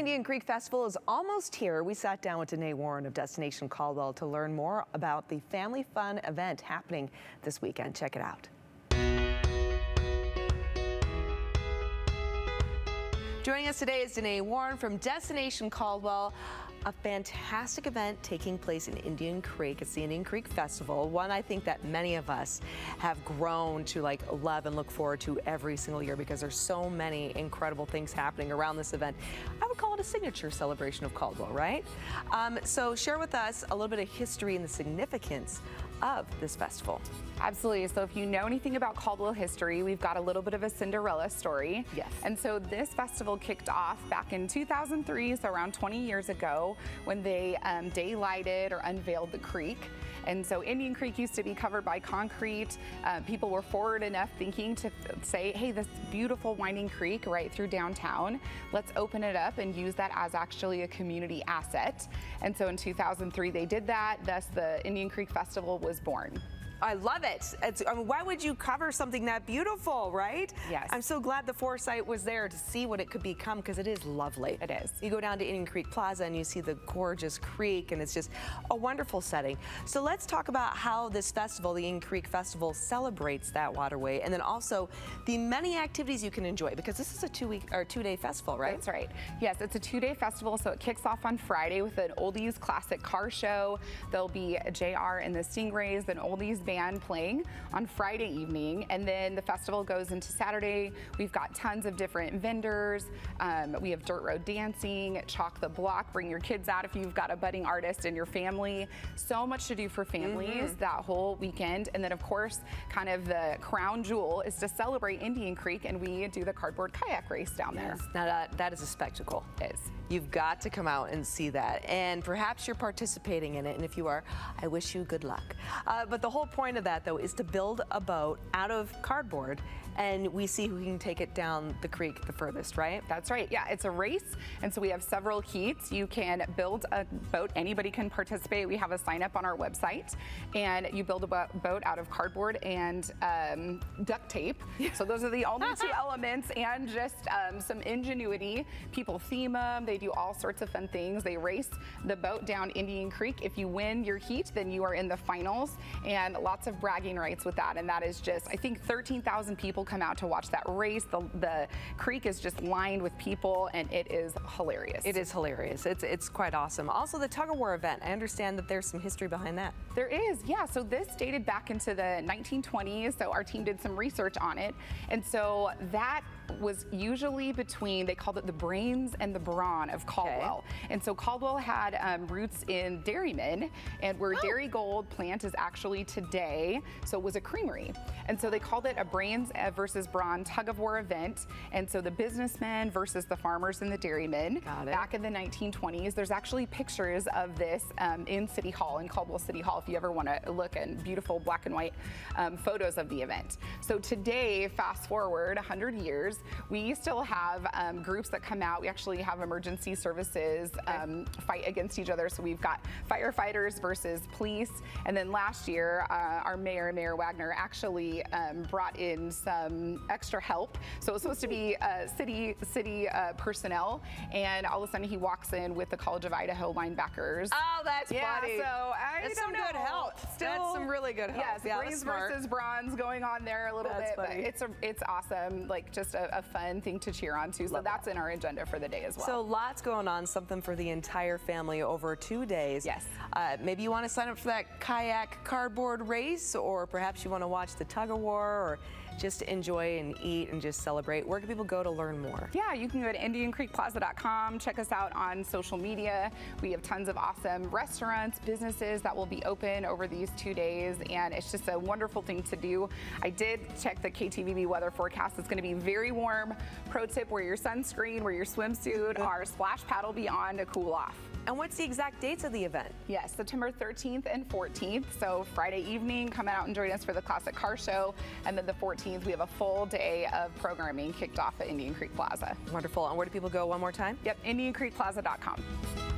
Indian Creek Festival is almost here. We sat down with Danae Warren of Destination Caldwell to learn more about the family fun event happening this weekend. Check it out. Joining us today is Danae Warren from Destination Caldwell. A fantastic event taking place in Indian Creek. It's the Indian Creek Festival, one I think that many of us have grown to love and look forward to every single year because there's so many incredible things happening around this event. I would call it a signature celebration of Caldwell, right? So share with us a little bit of history and the significance of this festival. Absolutely. So if you know anything about Caldwell history, we've got a little bit of a Cinderella story. Yes. And so this festival kicked off back in 2003, so around 20 years ago, when they daylighted or unveiled the creek. And so Indian Creek used to be covered by concrete. People were forward enough thinking to say, hey, this beautiful winding creek right through downtown, let's open it up and use that as actually a community asset. And so in 2003 they did that, thus the Indian Creek Festival was born. I love it. Why would you cover something that beautiful, right? Yes. I'm so glad the foresight was there to see what it could become because it is lovely. It is. You go down to Indian Creek Plaza and you see the gorgeous creek and it's just a wonderful setting. So let's talk about how this festival, the Indian Creek Festival, celebrates that waterway and then also the many activities you can enjoy because this is a two-day festival, right? That's right. Yes, it's a two-day festival, so it kicks off on Friday with an oldies classic car show. There'll be JR and the Stingrays, an oldies band playing on Friday evening, and then the festival goes into Saturday. We've got tons of different vendors. We have dirt road dancing, chalk the block, bring your kids out if you've got a budding artist in your family. So much to do for families that whole weekend. And then of course, kind of the crown jewel is to celebrate Indian Creek, and we do the cardboard kayak race down there. Yes. Now that is a spectacle. It is. You've got to come out and see that, and perhaps you're participating in it, and if you are, I wish you good luck. But the whole point of that, though, is to build a boat out of cardboard, and we see who can take it down the creek the furthest, right? That's right. Yeah, it's a race, and so we have several heats. You can build a boat. Anybody can participate. We have a sign up on our website, and you build a boat out of cardboard and duct tape. So those are the only two elements, and just some ingenuity. People theme them. They do all sorts of fun things. They race the boat down Indian Creek. If you win your heat, then you are in the finals, and lots of bragging rights with that. And that is just, I think 13,000 people come out to watch that race. The creek is just lined with people, and it is hilarious. It is hilarious. It's quite awesome. Also, the tug-of-war event. I understand that there's some history behind that. There is, yeah. So this dated back into the 1920s. So our team did some research on it, and so that was usually between, they called it the brains and the brawn of Caldwell. Okay. And so Caldwell had roots in dairymen, and where Dairy Gold plant is actually today, so it was a creamery. And so they called it a brains versus brawn tug-of-war event. And so the businessmen versus the farmers and the dairymen back in the 1920s. There's actually pictures of this in City Hall, in Caldwell City Hall, if you ever want to look at beautiful black and white photos of the event. So today, fast forward 100 years, we still have groups that come out. We actually have emergency services fight against each other. So we've got firefighters versus police. And then last year, our Mayor Wagner, actually brought in some extra help. So it was supposed to be city personnel, and all of a sudden he walks in with the College of Idaho linebackers. Oh, that's funny. So that's some good help. That's some really good help. Yes, brains versus bronze going on there a little bit. Funny. But it's awesome, like just a fun thing to cheer on too. So that's in our agenda for the day as well. So lots going on, something for the entire family over 2 days. Yes. Maybe you want to sign up for that kayak cardboard race, or perhaps you want to watch the tug-of-war, or just enjoy and eat and just celebrate. Where can people go to learn more? Yeah, you can go to IndianCreekPlaza.com. Check us out on social media. We have tons of awesome restaurants, businesses that will be open over these 2 days, and it's just a wonderful thing to do. I did check the KTVB weather forecast. It's going to be very warm. Pro tip, wear your sunscreen, wear your swimsuit, our splash paddle be on to cool off. And what's the exact dates of the event? Yes, September 13th and 14th. So Friday evening, come out and join us for the classic car show. And then the 14th, we have a full day of programming kicked off at Indian Creek Plaza. Wonderful. And where do people go one more time? Yep, IndianCreekPlaza.com.